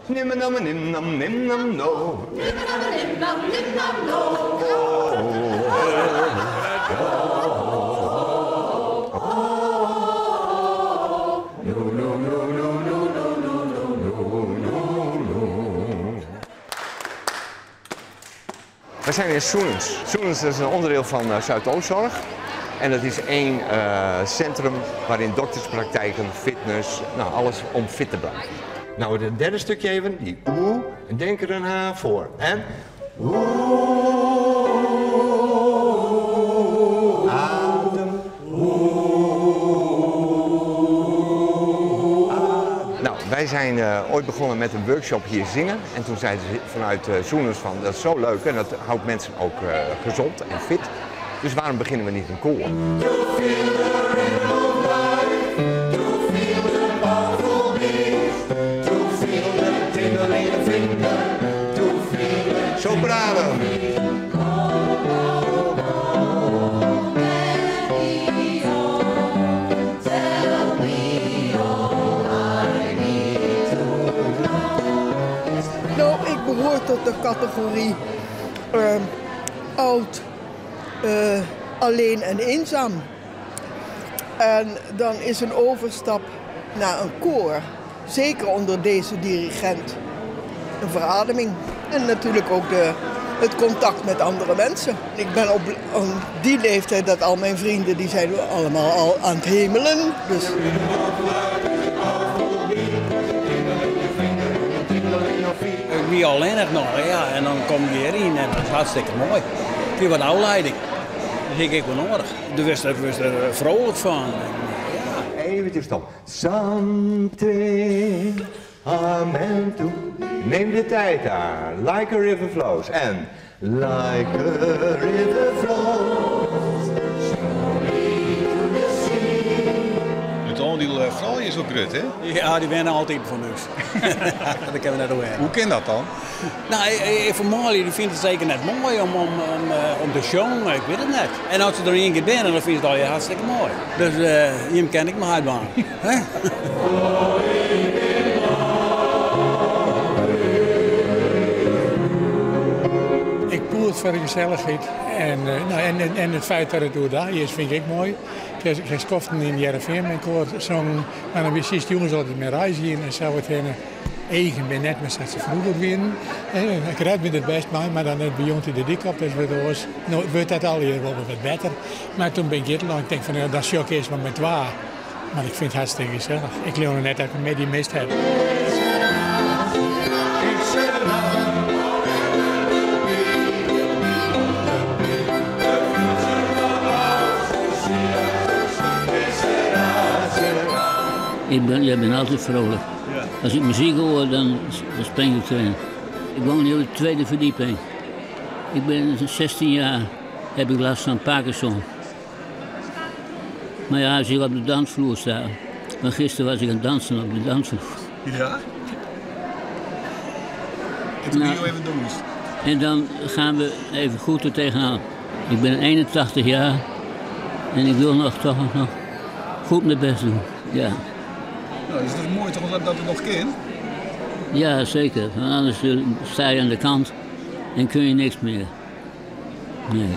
Nimmenam, nimnam, nimnam, no. Nimnam, nimnam, nimnam, no. We zijn in Soenens. Soenens is een onderdeel van Zuidoostzorg. En dat is één centrum waarin dokterspraktijken, fitness, nou alles om fit te blijven. Nou, het derde stukje even, die oe, en denk er een H voor. En oe, adem, oe, adem. Nou, wij zijn ooit begonnen met een workshop hier zingen. En toen zeiden ze vanuit Soenens van, dat is zo leuk en dat houdt mensen ook gezond en fit. Dus waarom beginnen we niet een koor? Soprano. Nou, ik behoor tot de categorie oud, alleen en eenzaam. En dan is een overstap naar een koor, zeker onder deze dirigent, een verademing. En natuurlijk ook het contact met andere mensen. Ik ben op die leeftijd dat al mijn vrienden, die zijn allemaal al aan het hemelen. Dus... Ik ben alleen nog, ja, en dan kom je hierin en dat is hartstikke mooi. Ik heb wat afleiding. Dat heb ik ook wel nodig. Daar was er vrolijk van. Ja. Even stop. Something amen to. Neem de tijd daar. Like a river flows. En like a river flows. Met al die vrouwen is ook grut, hè? Ja, die werden altijd van ons. Dat kunnen we net over. Hoe kan dat dan? Nou, voor Molly die vindt het zeker net mooi om te zongen, ik weet het net. En als ze er één keer binnen, dan vindt het al hartstikke mooi. Dus hem ken ik me uitbaan. Ik poel het voor de gezelligheid en het feit dat het door daar is, vind ik mooi. Ik schofte in Jereveen mijn koor zong, maar dan wist je jongens altijd met reizen en zou het heen. Eigen ben net met ze vroeger winnen. Ik red me het best mee, maar dan bij ons de dik op, dus wordt dat al hier wel wat beter. Maar toen ben ik hier lang, ik denk van ja, dat shock is maar met waar. Maar ik vind het hartstikke gezellig. Ik leer net dat ik met die mist heb. Jij bent altijd vrolijk. Als ik muziek hoor, dan spring ik erin. Ik woon hier op de tweede verdieping. Ik ben 16 jaar, heb ik last van Parkinson. Maar ja, als ik op de dansvloer sta, maar gisteren was ik aan het dansen op de dansvloer. Ja? En toen ging je even doen. En dan gaan we even goed er tegenaan. Ik ben 81 jaar en ik wil toch nog goed mijn best doen. Ja. Nou, is het mooi toch dat het nog kan? Ja, zeker. Want anders sta je aan de kant en kun je niks meer. Nee.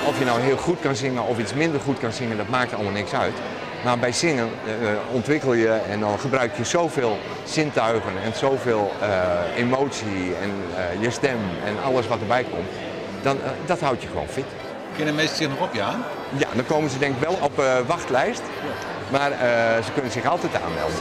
Of je nou heel goed kan zingen of iets minder goed kan zingen, dat maakt allemaal niks uit. Maar bij zingen ontwikkel je en dan gebruik je zoveel zintuigen en zoveel emotie en je stem en alles wat erbij komt. Dat houdt je gewoon fit. Kunnen mensen zich nog op, ja? Ja, dan komen ze denk ik wel op wachtlijst, maar ze kunnen zich altijd aanmelden.